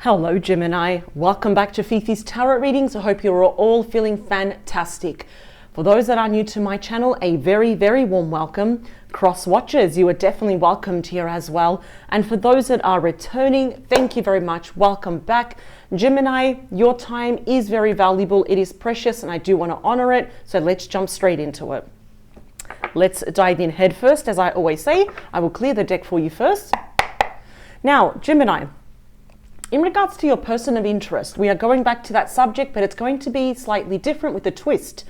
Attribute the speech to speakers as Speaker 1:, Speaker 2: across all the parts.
Speaker 1: Hello Gemini, welcome back to Fifi's Tarot Readings. I hope you're all feeling fantastic. For those that are new to my channel, a very, very warm welcome. Cross watchers, you are definitely welcomed here as well. And for those that are returning, thank you very much. Welcome back. Gemini, your time is very valuable. It is precious and I do want to honor it. So let's jump straight into it. Let's dive in head first. As I always say, I will clear the deck for you first. Now, Gemini, in regards to your person of interest, we are going back to that subject, but it's going to be slightly different with a twist.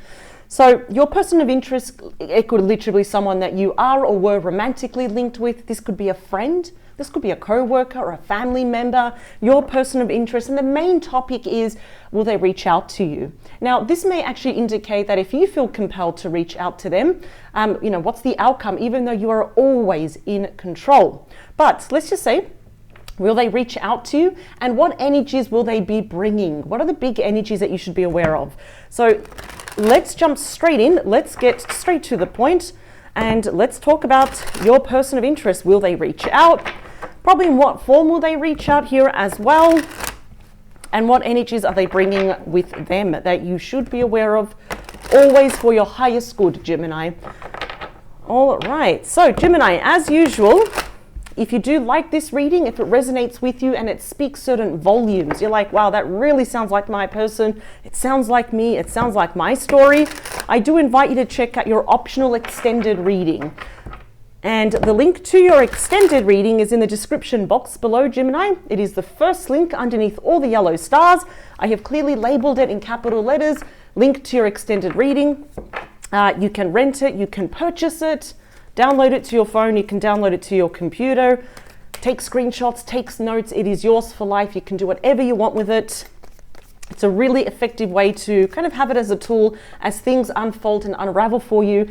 Speaker 1: So your person of interest, it could literally be someone that you are or were romantically linked with. This could be a friend. This could be a co-worker or a family member, your person of interest. And the main topic is, will they reach out to you? Now, this may actually indicate that if you feel compelled to reach out to them, what's the outcome, even though you are always in control. But let's just say, will they reach out to you? And what energies will they be bringing? What are the big energies that you should be aware of? So let's jump straight in. Let's get straight to the point. And let's talk about your person of interest. Will they reach out? Probably in what form will they reach out here as well? And what energies are they bringing with them that you should be aware of? Always for your highest good, Gemini. All right. So Gemini, as usual, if you do like this reading, if it resonates with you and it speaks certain volumes, you're like, wow, that really sounds like my person. It sounds like me. It sounds like my story. I do invite you to check out your optional extended reading. And the link to your extended reading is in the description box below, Gemini. It is the first link underneath all the yellow stars. I have clearly labeled it in capital letters, link to your extended reading. You can rent it, you can purchase it. Download it to your phone, you can download it to your computer, take screenshots, take notes. It is yours for life. You can do whatever you want with it. It's a really effective way to kind of have it as a tool as things unfold and unravel for you,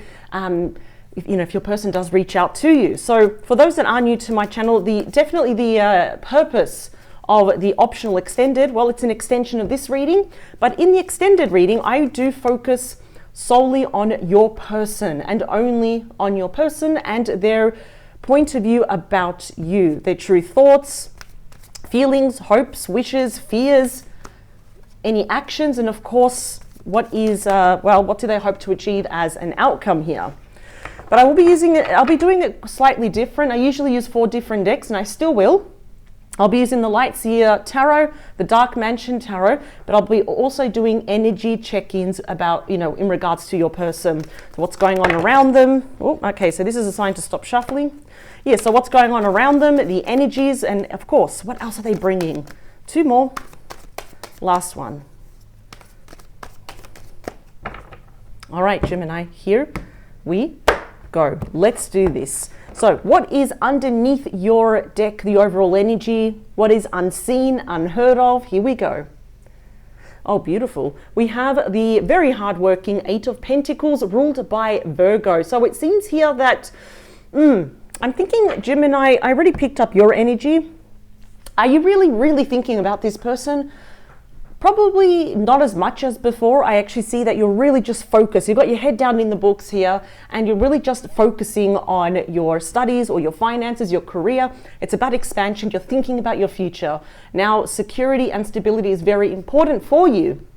Speaker 1: if your person does reach out to you. So for those that are new to my channel, definitely the purpose of the optional extended, well, it's an extension of this reading, but in the extended reading, I do focus solely on your person and only on your person and their point of view about you, their true thoughts, feelings, hopes, wishes, fears, any actions, and of course, what do they hope to achieve as an outcome here? But I will be I'll be doing it slightly different. I usually use 4 different decks and I still will. I'll be using the Light Seer Tarot, the Dark Mansion Tarot, but I'll be also doing energy check-ins about, in regards to your person, what's going on around them. Oh, okay, so this is a sign to stop shuffling. Yeah, so what's going on around them, the energies, and of course, what else are they bringing? 2 more. Last one. All right, Gemini, here we go. Let's do this. So what is underneath your deck, the overall energy? What is unseen, unheard of? Here we go. Oh, beautiful. We have the very hardworking 8 of Pentacles ruled by Virgo. So it seems here that, I'm thinking, Gemini, I already picked up your energy. Are you really, really thinking about this person? Probably not as much as before. I actually see that you're really just focused. You've got your head down in the books here and you're really just focusing on your studies or your finances, your career. It's about expansion. You're thinking about your future. Now, security and stability is very important for you,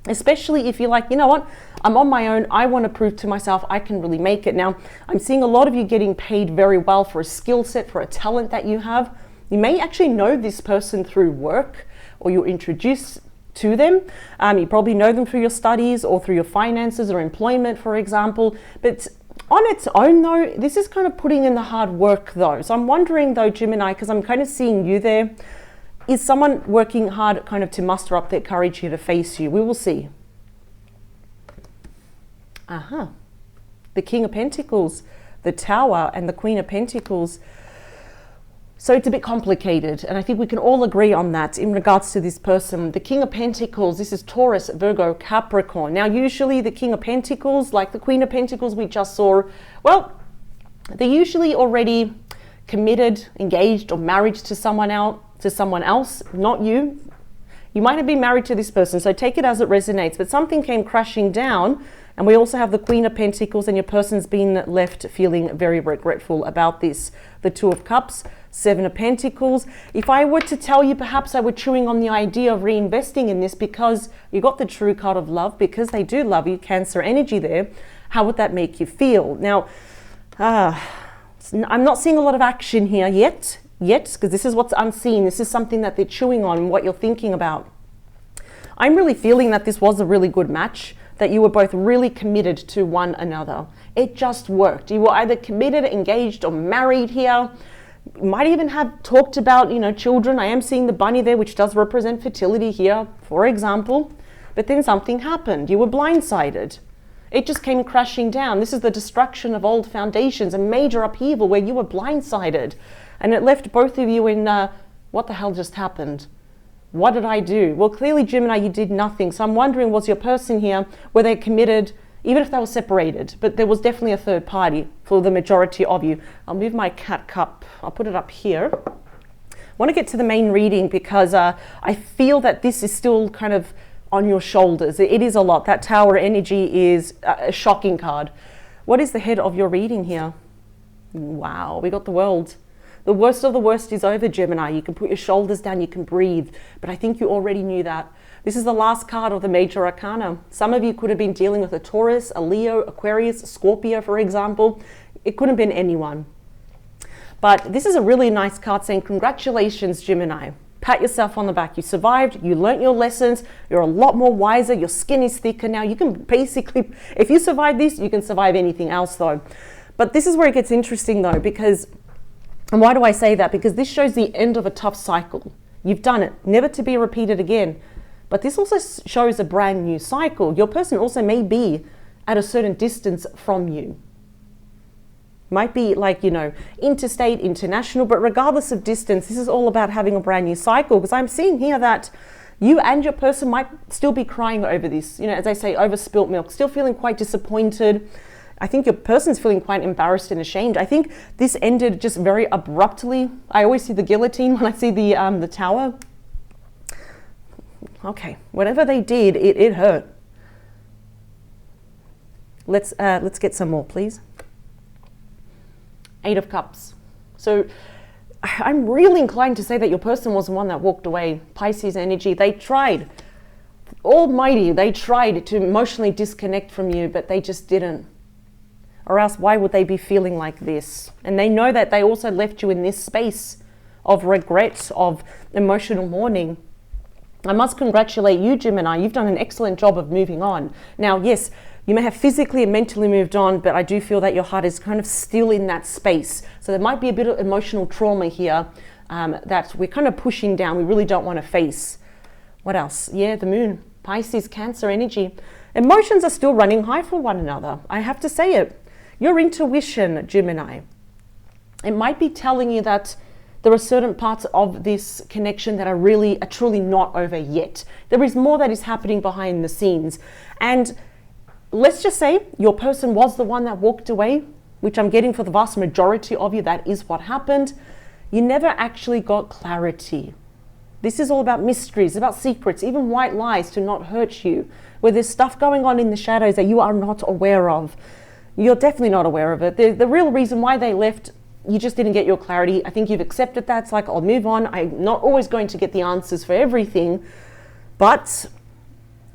Speaker 1: especially if you're like, you know what, I'm on my own. I want to prove to myself I can really make it. Now, I'm seeing a lot of you getting paid very well for a skill set, for a talent that you have. You may actually know this person through work or you're introduced to them. You probably know them through your studies or through your finances or employment, for example. But on its own, though, this is kind of putting in the hard work, though. So I'm wondering, though, Gemini, because I'm kind of seeing you there, is someone working hard kind of to muster up their courage here to face you? We will see. The King of Pentacles, the Tower, and the Queen of Pentacles. So it's a bit complicated, and I think we can all agree on that in regards to this person. The King of Pentacles, this is Taurus, Virgo, Capricorn. Now, usually the King of Pentacles, like the Queen of Pentacles we just saw, well, they're usually already committed, engaged, or married to someone else, not you. You might have been married to this person, so take it as it resonates, but something came crashing down And we also have the Queen of Pentacles, and your person's been left feeling very regretful about this. The Two of Cups, Seven of Pentacles. If I were to tell you, perhaps I were chewing on the idea of reinvesting in this because you got the True card of love, because they do love you, Cancer energy there. How would that make you feel? Now, I'm not seeing a lot of action here yet, because this is what's unseen. This is something that they're chewing on, what you're thinking about. I'm really feeling that this was a really good match, that you were both really committed to one another. It just worked. You were either committed, engaged, or married here. You might even have talked about, children. I am seeing the bunny there, which does represent fertility here, for example. But then something happened. You were blindsided. It just came crashing down. This is the destruction of old foundations, a major upheaval where you were blindsided. And it left both of you in, what the hell just happened? What did I do? Well, clearly, Gemini, you did nothing. So I'm wondering, was your person here, were they committed, even if they were separated? But there was definitely a third party for the majority of you. I'll move my cat cup. I'll put it up here. I want to get to the main reading because I feel that this is still kind of on your shoulders. It is a lot. That Tower energy is a shocking card. What is the head of your reading here? Wow, we got the World. The worst of the worst is over, Gemini. You can put your shoulders down, you can breathe. But I think you already knew that. This is the last card of the major arcana. Some of you could have been dealing with a Taurus, a Leo, Aquarius, Scorpio, for example. It couldn't have been anyone. But this is a really nice card saying, congratulations, Gemini. Pat yourself on the back. You survived, you learnt your lessons, you're a lot more wiser, your skin is thicker now. You can basically, if you survive this, you can survive anything else though. But this is where it gets interesting though, because, and why do I say that? Because this shows the end of a tough cycle. You've done it, never to be repeated again. But this also shows a brand new cycle. Your person also may be at a certain distance from you. Might be like, interstate, international, but regardless of distance, this is all about having a brand new cycle. Because I'm seeing here that you and your person might still be crying over this, as I say, over spilt milk, still feeling quite disappointed. I think your person's feeling quite embarrassed and ashamed. I think this ended just very abruptly. I always see the guillotine when I see the tower. Okay, whatever they did, it hurt. Let's get some more, please. Eight of Cups. So I'm really inclined to say that your person was the one that walked away. Pisces energy. They tried. Almighty, they tried to emotionally disconnect from you, but they just didn't. Or else why would they be feeling like this? And they know that they also left you in this space of regret, of emotional mourning. I must congratulate you, Gemini. You've done an excellent job of moving on. Now, yes, you may have physically and mentally moved on, but I do feel that your heart is kind of still in that space. So there might be a bit of emotional trauma here that we're kind of pushing down. We really don't want to face. What else? Yeah, the Moon, Pisces, Cancer energy. Emotions are still running high for one another. I have to say it. Your intuition, Gemini, it might be telling you that there are certain parts of this connection that are truly not over yet. There is more that is happening behind the scenes. And let's just say your person was the one that walked away, which I'm getting for the vast majority of you, that is what happened. You never actually got clarity. This is all about mysteries, about secrets, even white lies to not hurt you, where there's stuff going on in the shadows that you are not aware of. You're definitely not aware of it. The real reason why they left, you just didn't get your clarity. I think you've accepted that. It's like, I'll move on. I'm not always going to get the answers for everything. But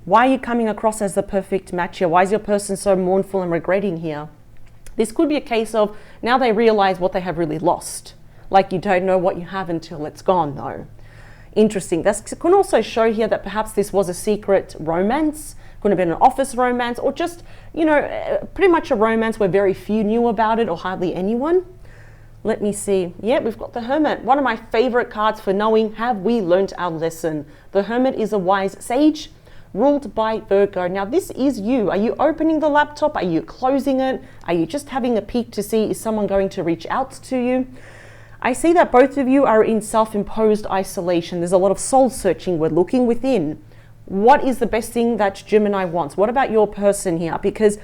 Speaker 1: why are you coming across as the perfect match here? Why is your person so mournful and regretting here? This could be a case of now they realize what they have really lost. Like you don't know what you have until it's gone though. Interesting. That can also show here that perhaps this was a secret romance. Could have been an office romance or just, pretty much a romance where very few knew about it or hardly anyone. Let me see. Yeah, we've got the Hermit. One of my favorite cards for knowing, have we learnt our lesson? The Hermit is a wise sage ruled by Virgo. Now this is you. Are you opening the laptop? Are you closing it? Are you just having a peek to see is someone going to reach out to you? I see that both of you are in self-imposed isolation. There's a lot of soul searching. We're looking within. What is the best thing that Gemini wants? What about your person here? Because,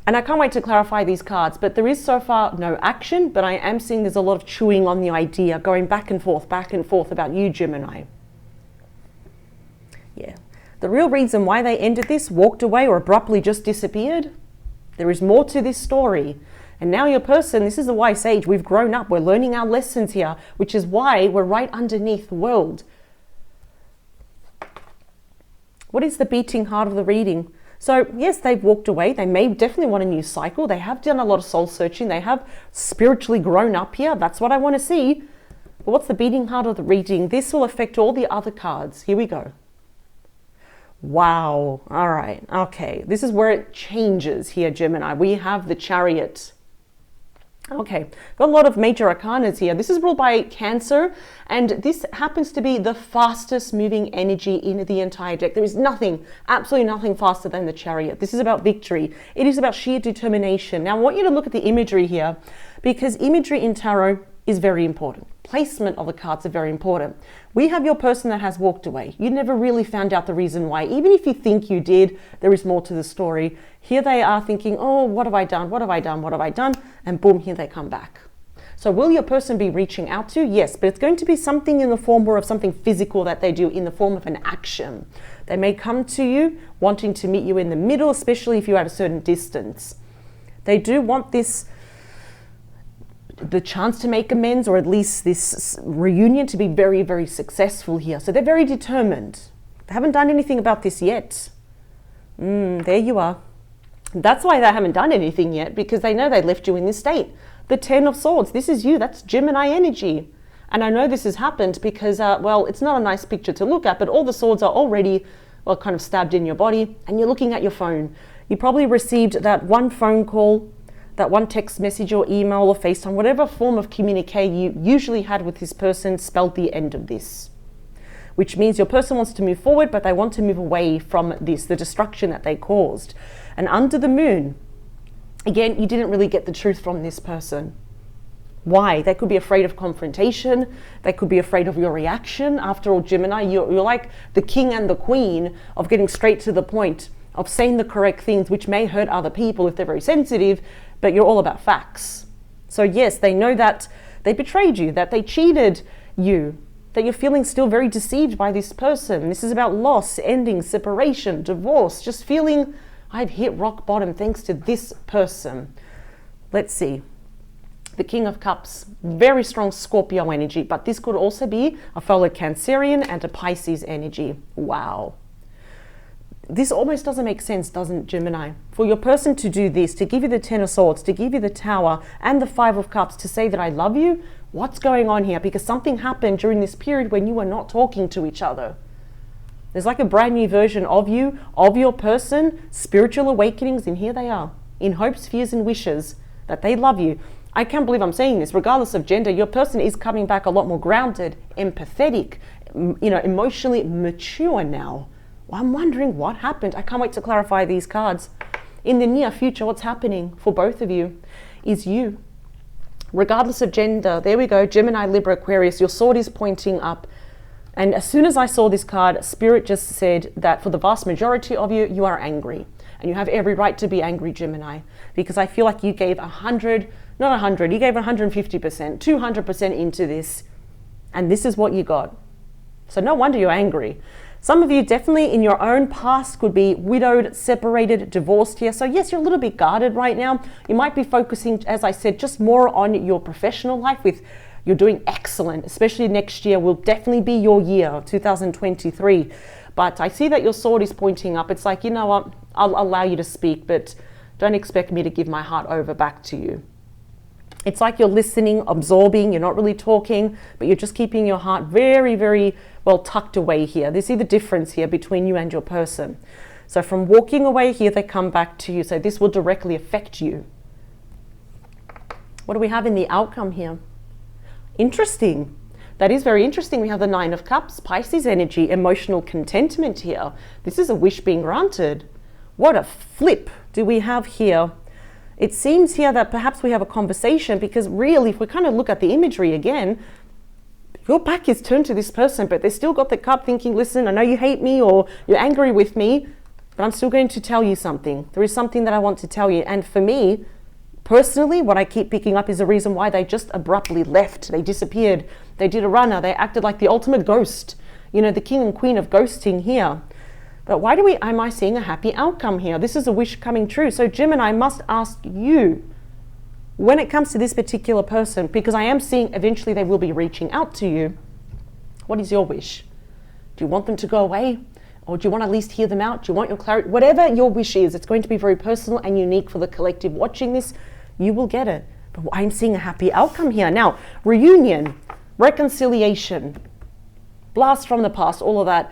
Speaker 1: and I can't wait to clarify these cards, but there is so far no action, but I am seeing there's a lot of chewing on the idea, going back and forth about you, Gemini. Yeah. The real reason why they ended this, walked away, or abruptly just disappeared, there is more to this story. And now your person, this is the wise sage, we've grown up, we're learning our lessons here, which is why we're right underneath the world. What is the beating heart of the reading? So yes, they've walked away. They may definitely want a new cycle. They have done a lot of soul searching. They have spiritually grown up here. That's what I want to see. But what's the beating heart of the reading? This will affect all the other cards. Here we go. Wow. All right. Okay. This is where it changes here, Gemini. We have the Chariot. Okay, got a lot of major arcanas here. This is ruled by Cancer, and this happens to be the fastest moving energy in the entire deck. There is nothing, absolutely nothing faster than the Chariot. This is about victory. It is about sheer determination. Now, I want you to look at the imagery here, because imagery in tarot is very important. Placement of the cards are very important. We have your person that has walked away. You never really found out the reason why. Even if you think you did, there is more to the story. Here they are thinking, oh, what have I done? What have I done? What have I done? And boom, here they come back. So will your person be reaching out to? Yes, but it's going to be something in the form or of something physical that they do in the form of an action. They may come to you wanting to meet you in the middle, especially if you're at a certain distance. They do want the chance to make amends, or at least this reunion to be very, very successful here. So they're very determined. They haven't done anything about this yet. There you are. That's why they haven't done anything yet, because they know they left you in this state. The Ten of Swords, this is you, that's Gemini energy. And I know this has happened because, well, it's not a nice picture to look at, but all the swords are already, well, kind of stabbed in your body, and you're looking at your phone. You probably received that one phone call, that one text message or email or FaceTime, whatever form of communique you usually had with this person spelled the end of this. Which means your person wants to move forward, but they want to move away from this, the destruction that they caused. And under the moon, again, you didn't really get the truth from this person. Why? They could be afraid of confrontation. They could be afraid of your reaction. After all, Gemini, you're like the king and the queen of getting straight to the point, of saying the correct things, which may hurt other people if they're very sensitive, but you're all about facts. So yes, they know that they betrayed you, that they cheated you, that you're feeling still very deceived by this person. This is about loss, ending, separation, divorce, just feeling I've hit rock bottom thanks to this person. Let's see. The King of Cups, very strong Scorpio energy, but this could also be a fellow Cancerian and a Pisces energy. Wow. This almost doesn't make sense, doesn't it, Gemini? For your person to do this, to give you the Ten of Swords, to give you the Tower and the Five of Cups, to say that I love you, what's going on here? Because something happened during this period when you were not talking to each other. There's like a brand new version of you, of your person, spiritual awakenings, and here they are, in hopes, fears, and wishes that they love you. I can't believe I'm saying this. Regardless of gender, your person is coming back a lot more grounded, empathetic, emotionally mature now. Well, I'm wondering what happened. I can't wait to clarify these cards. In the near future, what's happening for both of you is you. Regardless of gender, there we go, Gemini, Libra, Aquarius, your sword is pointing up. And as soon as I saw this card, Spirit just said that for the vast majority of you, you are angry. And you have every right to be angry, Gemini, because I feel like you gave 100, not 100, you gave 150%, 200% into this. And this is what you got. So no wonder you're angry. Some of you definitely in your own past could be widowed, separated, divorced here. So yes, you're a little bit guarded right now. You might be focusing, as I said, just more on your professional life with you're doing excellent, especially next year will definitely be your year, 2023. But I see that your sword is pointing up. It's like, you know what, I'll allow you to speak, but don't expect me to give my heart over back to you. It's like you're listening, absorbing, you're not really talking, but you're just keeping your heart very, very well tucked away here. You see the difference here between you and your person. So from walking away here, they come back to you. So this will directly affect you. What do we have in the outcome here? Interesting. That is very interesting. We have the Nine of Cups, Pisces energy, emotional contentment here. This is a wish being granted. What a flip do we have here? It seems here that perhaps we have a conversation, because really, if we kind of look at the imagery again, your back is turned to this person, but they still got the cup thinking, listen, I know you hate me or you're angry with me, but I'm still going to tell you something. There is something that I want to tell you. And for me, personally, what I keep picking up is the reason why they just abruptly left. They disappeared. They did a runner. They acted like the ultimate ghost. You know, the king and queen of ghosting here. But why am I seeing a happy outcome here? This is a wish coming true. So Gemini, I must ask you, when it comes to this particular person, because I am seeing eventually they will be reaching out to you, what is your wish? Do you want them to go away? Or do you want to at least hear them out? Do you want your clarity? Whatever your wish is, it's going to be very personal and unique for the collective watching this. You will get it. But I'm seeing a happy outcome here. Now, reunion, reconciliation, blast from the past, all of that.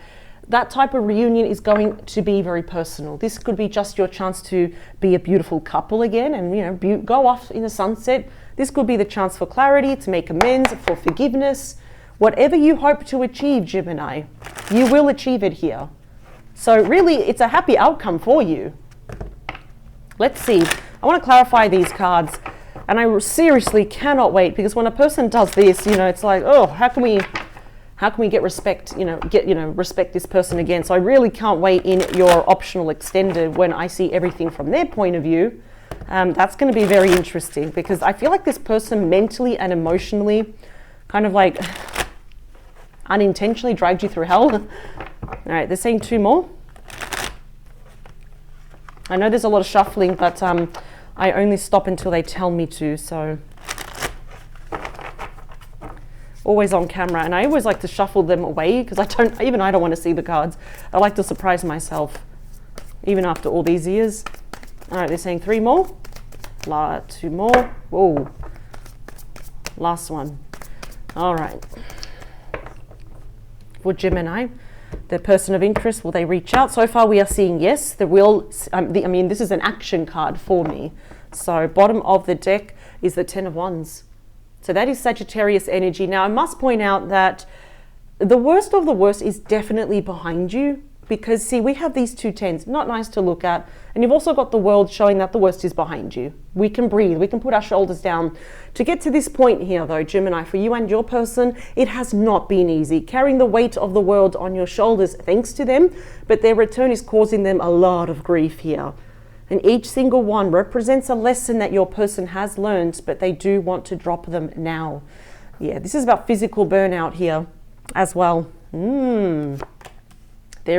Speaker 1: That type of reunion is going to be very personal. This could be just your chance to be a beautiful couple again and, you know, go off in the sunset. This could be the chance for clarity, to make amends, for forgiveness. Whatever you hope to achieve, Gemini, you will achieve it here. So really, it's a happy outcome for you. Let's see. I want to clarify these cards. And I seriously cannot wait, because when a person does this, you know, it's like, oh, how can we get respect, respect this person again? So I really can't wait in your optional extended when I see everything from their point of view. That's going to be very interesting, because I feel like this person mentally and emotionally kind of like unintentionally dragged you through hell. All right, they're saying 2 more. I know there's a lot of shuffling, but I only stop until they tell me to, so always on camera. And I always like to shuffle them away, because I don't want to see the cards. I like to surprise myself even after all these years. All right, they're saying 3 more. 2 more. Whoa, last one. All right, for Gemini, the person of interest, will they reach out? So far we are seeing yes. This is an action card for me. So bottom of the deck is the 10 of Wands. So that is Sagittarius energy. Now I must point out that the worst of the worst is definitely behind you, because see, we have these 2 tens, not nice to look at. And you've also got the world showing that the worst is behind you. We can breathe, we can put our shoulders down. To get to this point here though, Gemini, for you and your person, it has not been easy. Carrying the weight of the world on your shoulders, thanks to them, but their return is causing them a lot of grief here. And each single one represents a lesson that your person has learned, but they do want to drop them now. Yeah, this is about physical burnout here as well. There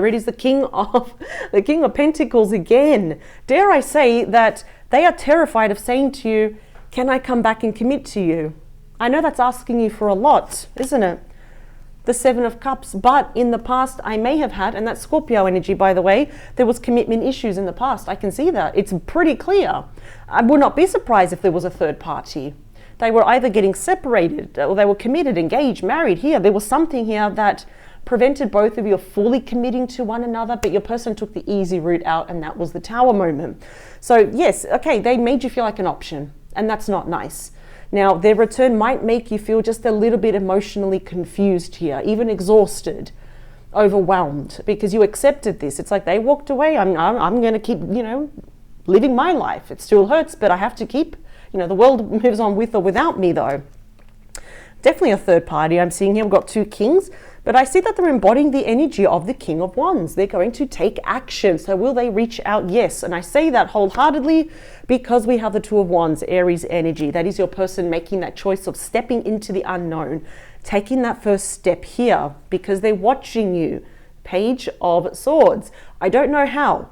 Speaker 1: it is, the King of Pentacles again. Dare I say that they are terrified of saying to you, can I come back and commit to you? I know that's asking you for a lot, isn't it? The 7 of Cups, but in the past I may have had, and that's Scorpio energy, by the way, there was commitment issues in the past. I can see that. It's pretty clear. I would not be surprised if there was a third party. They were either getting separated, or they were committed, engaged, married here. There was something here that prevented both of you fully committing to one another, but your person took the easy route out, and that was the Tower moment. So yes, okay, they made you feel like an option, and that's not nice. Now, their return might make you feel just a little bit emotionally confused here, even exhausted, overwhelmed, because you accepted this. It's like they walked away. I'm going to keep, living my life. It still hurts, but I have to keep, the world moves on with or without me though. Definitely a third party I'm seeing here. We've got 2 kings, but I see that they're embodying the energy of the King of Wands. They're going to take action. So will they reach out? Yes. And I say that wholeheartedly because we have the 2 of Wands, Aries energy. That is your person making that choice of stepping into the unknown, taking that first step here because they're watching you. Page of Swords. I don't know how.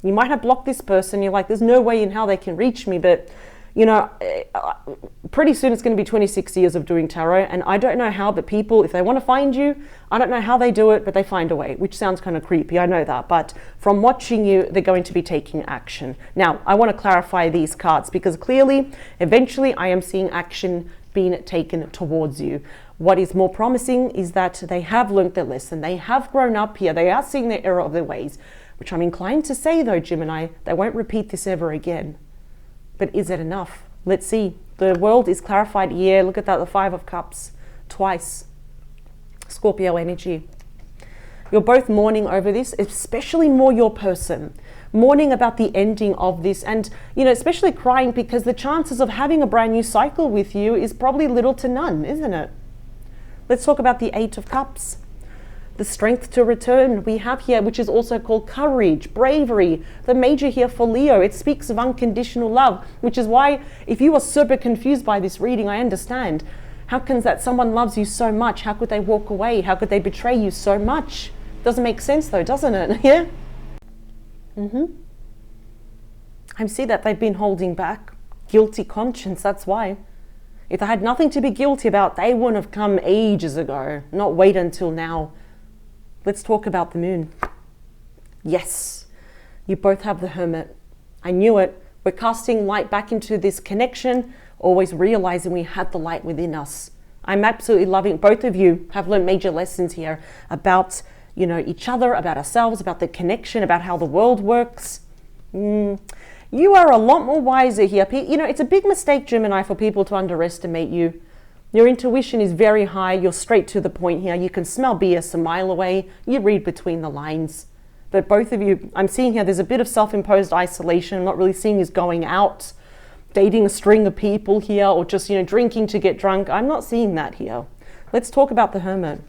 Speaker 1: You might have blocked this person. You're like, there's no way in how they can reach me, but pretty soon it's going to be 26 years of doing tarot, and I don't know how, but people, if they want to find you, I don't know how they do it, but they find a way, which sounds kind of creepy, I know that, but from watching you, they're going to be taking action. Now, I want to clarify these cards because clearly, eventually, I am seeing action being taken towards you. What is more promising is that they have learned their lesson, they have grown up here, they are seeing the error of their ways, which I'm inclined to say though, Gemini, they won't repeat this ever again. But is it enough? Let's see. The world is clarified. Yeah, look at that. The 5 of Cups. Twice. Scorpio energy. You're both mourning over this, especially more your person. Mourning about the ending of this and, especially crying because the chances of having a brand new cycle with you is probably little to none, isn't it? Let's talk about the 8 of Cups. The strength to return we have here, which is also called courage, bravery. The major here for Leo, it speaks of unconditional love, which is why if you are super confused by this reading, I understand. How can that someone loves you so much? How could they walk away? How could they betray you so much? Doesn't make sense though, doesn't it? Yeah. I see that they've been holding back. Guilty conscience, that's why. If they had nothing to be guilty about, they wouldn't have come ages ago, not wait until now. Let's talk about the moon. Yes, you both have the Hermit. I knew it. We're casting light back into this connection, always realizing we had the light within us. I'm absolutely loving, both of you have learned major lessons here about, each other, about ourselves, about the connection, about how the world works. You are a lot more wiser here. It's a big mistake, Gemini, for people to underestimate you. Your intuition is very high. You're straight to the point here. You can smell BS a mile away. You read between the lines. But both of you, I'm seeing here, there's a bit of self-imposed isolation. I'm not really seeing you going out, dating a string of people here, or just, drinking to get drunk. I'm not seeing that here. Let's talk about the Hermit.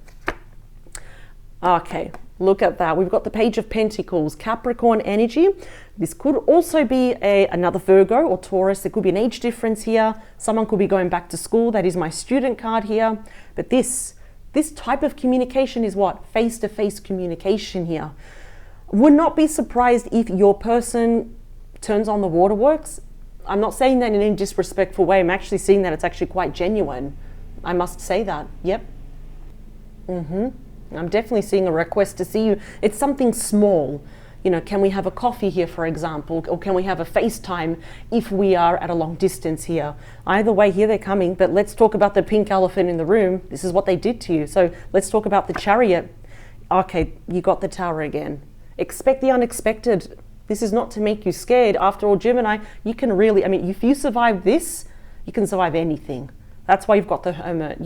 Speaker 1: Okay, look at that. We've got the Page of Pentacles, Capricorn energy. This could also be another Virgo or Taurus. There could be an age difference here. Someone could be going back to school. That is my student card here. But this type of communication is what? Face-to-face communication here. Would not be surprised if your person turns on the waterworks. I'm not saying that in any disrespectful way. I'm actually seeing that it's actually quite genuine. I must say that. Yep. I'm definitely seeing a request to see you. It's something small. Can we have a coffee here, for example? Or can we have a FaceTime if we are at a long distance here? Either way, here they're coming. But let's talk about the pink elephant in the room. This is what they did to you. So let's talk about the Chariot. Okay, you got the Tower again. Expect the unexpected. This is not to make you scared. After all, Gemini, you can really, if you survive this, you can survive anything. That's why you've got the Hermit,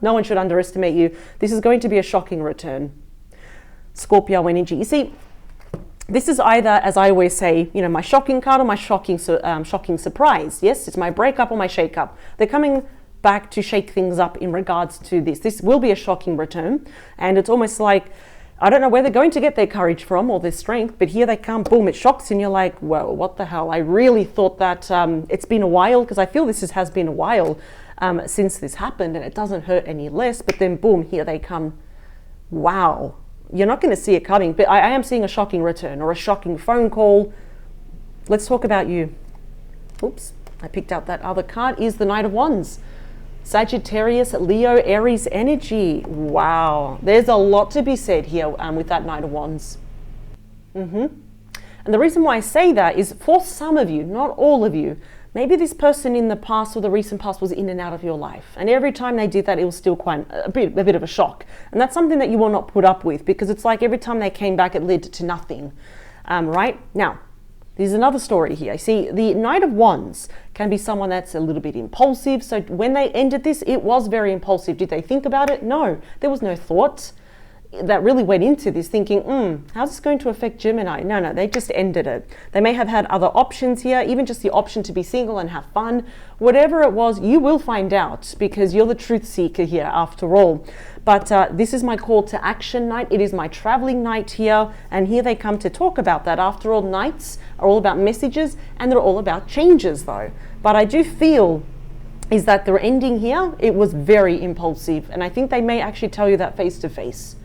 Speaker 1: No one should underestimate you. This is going to be a shocking return. Scorpio energy. You see, this is either, as I always say, my shocking card or my shocking surprise. Yes, it's my breakup or my shake-up. They're coming back to shake things up in regards to this. This will be a shocking return. And it's almost like, I don't know where they're going to get their courage from or their strength, but here they come, boom, it shocks you and you're like, whoa, what the hell? I really thought that it's been a while, because I feel this has been a while since this happened, and it doesn't hurt any less, but then boom, here they come. Wow. You're not going to see it coming, but I am seeing a shocking return or a shocking phone call. Let's talk about you. Oops, I picked out that other card. Is the Knight of Wands. Sagittarius, Leo, Aries energy. Wow, there's a lot to be said here with that Knight of Wands. And the reason why I say that is for some of you, not all of you, maybe this person in the past or the recent past was in and out of your life. And every time they did that, it was still quite a bit of a shock. And that's something that you will not put up with, because it's like every time they came back, it led to nothing. Right? Now, there's another story here. See, the Knight of Wands can be someone that's a little bit impulsive. So when they ended this, it was very impulsive. Did they think about it? No, there was no thought that really went into this thinking, how's this going to affect Gemini? No, they just ended it. They may have had other options here, even just the option to be single and have fun. Whatever it was, you will find out, because you're the truth seeker here after all. But this is my call to action night. It is my traveling night here. And here they come to talk about that. After all, nights are all about messages, and they're all about changes though. But I do feel is that the ending here, it was very impulsive. And I think they may actually tell you that face to face.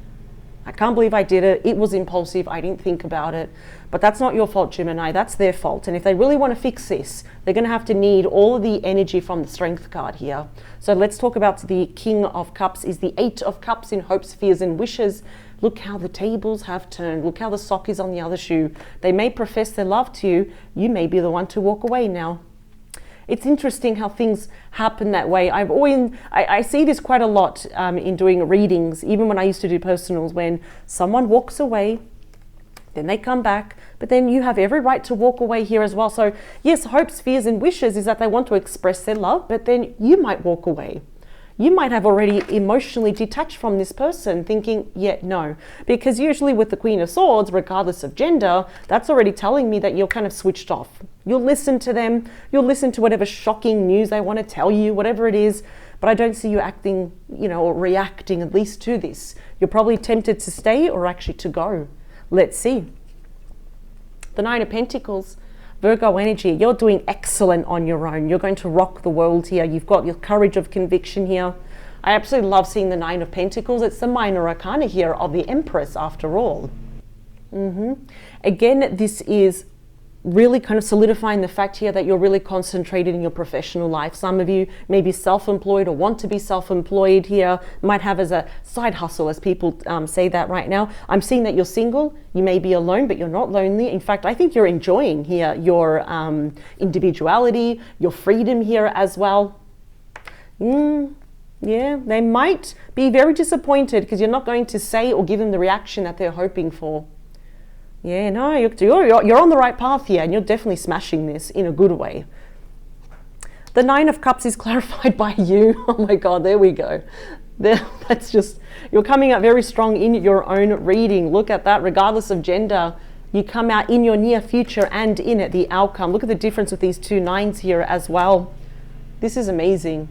Speaker 1: I can't believe I did it. It was impulsive. I didn't think about it. But that's not your fault, Gemini. That's their fault. And if they really want to fix this, they're going to have to need all of the energy from the Strength card here. So let's talk about the King of Cups. Is the Eight of Cups in hopes, fears, and wishes. Look how the tables have turned. Look how the sock is on the other shoe. They may profess their love to you. You may be the one to walk away now. It's interesting how things happen that way. I see this quite a lot in doing readings, even when I used to do personals, when someone walks away, then they come back, but then you have every right to walk away here as well. So yes, hopes, fears, and wishes is that they want to express their love, but then you might walk away. You might have already emotionally detached from this person thinking, yeah, no. Because usually with the Queen of Swords, regardless of gender, that's already telling me that you're kind of switched off. You'll listen to them. You'll listen to whatever shocking news they want to tell you, whatever it is. But I don't see you acting, or reacting at least to this. You're probably tempted to stay or actually to go. Let's see. The Nine of Pentacles. Virgo energy, you're doing excellent on your own. You're going to rock the world here. You've got your courage of conviction here. I absolutely love seeing the Nine of Pentacles. It's the minor arcana here of the Empress after all. Again, this is really kind of solidifying the fact here that you're really concentrated in your professional life. Some of you may be self-employed or want to be self-employed here, might have as a side hustle, as people say that right now. I'm seeing that you're single, you may be alone, but you're not lonely. In fact, I think you're enjoying here your individuality, your freedom here as well. Yeah, they might be very disappointed because you're not going to say or give them the reaction that they're hoping for. Yeah, no, you're on the right path here, and you're definitely smashing this in a good way. The Nine of Cups is clarified by you. Oh my God, there we go. That's just, you're coming out very strong in your own reading. Look at that, regardless of gender. You come out in your near future and in it, the outcome. Look at the difference with these two nines here as well. This is amazing.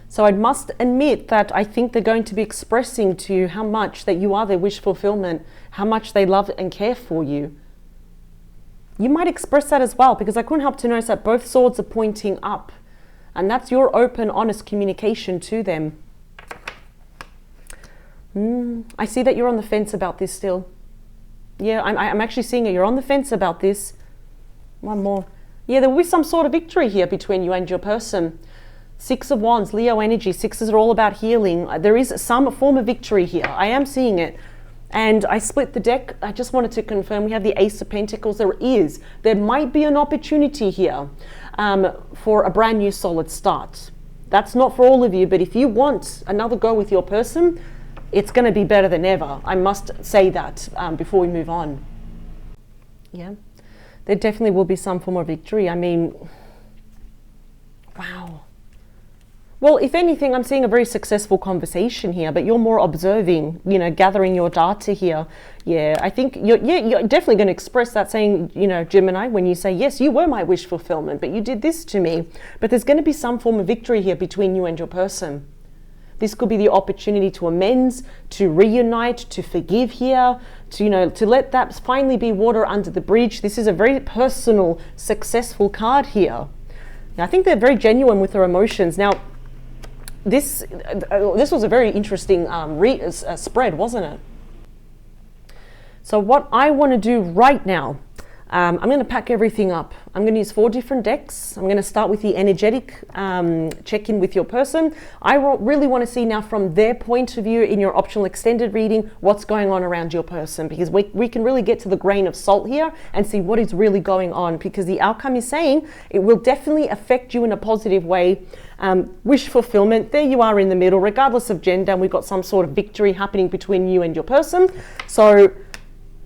Speaker 1: So I must admit that I think they're going to be expressing to you how much that you are their wish fulfillment, how much they love and care for you. You might express that as well, because I couldn't help to notice that both swords are pointing up. And that's your open, honest communication to them. I see that you're on the fence about this still. Yeah, I'm actually seeing it. You're on the fence about this. One more. Yeah, there will be some sort of victory here between you and your person. Six of Wands, Leo energy. Sixes are all about healing. There is some form of victory here. I am seeing it. And I split the deck. I just wanted to confirm we have the Ace of Pentacles. There might be an opportunity here for a brand new solid start. That's not for all of you, but if you want another go with your person, it's going to be better than ever. I must say that before we move on. Yeah, there definitely will be some form of victory. I mean, wow. Well, if anything, I'm seeing a very successful conversation here, but you're more observing, you know, gathering your data here. Yeah, I think you're definitely going to express that, saying, you know, Gemini, when you say, yes, you were my wish fulfillment, but you did this to me. But there's going to be some form of victory here between you and your person. This could be the opportunity to amends, to reunite, to forgive here, to, you know, to let that finally be water under the bridge. This is a very personal, successful card here. Now, I think they're very genuine with their emotions. Now, this was a very interesting spread, wasn't it? So what I want to do right now, I'm going to pack everything up. I'm going to use 4 different decks. I'm going to start with the energetic check-in with your person. I really want to see now from their point of view in your optional extended reading what's going on around your person, because we can really get to the grain of salt here and see what is really going on, because the outcome is saying it will definitely affect you in a positive way. Wish fulfillment, there you are in the middle, regardless of gender, and we've got some sort of victory happening between you and your person. So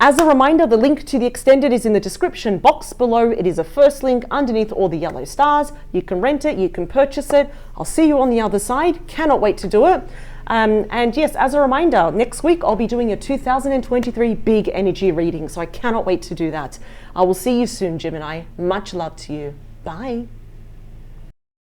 Speaker 1: as a reminder, the link to the extended is in the description box below. It is a first link underneath all the yellow stars. You can rent it, you can purchase it. I'll see you on the other side. Cannot wait to do it. And yes, as a reminder, next week I'll be doing a 2023 big energy reading, so I cannot wait to do that. I will see you soon, Gemini. Much love to you. Bye.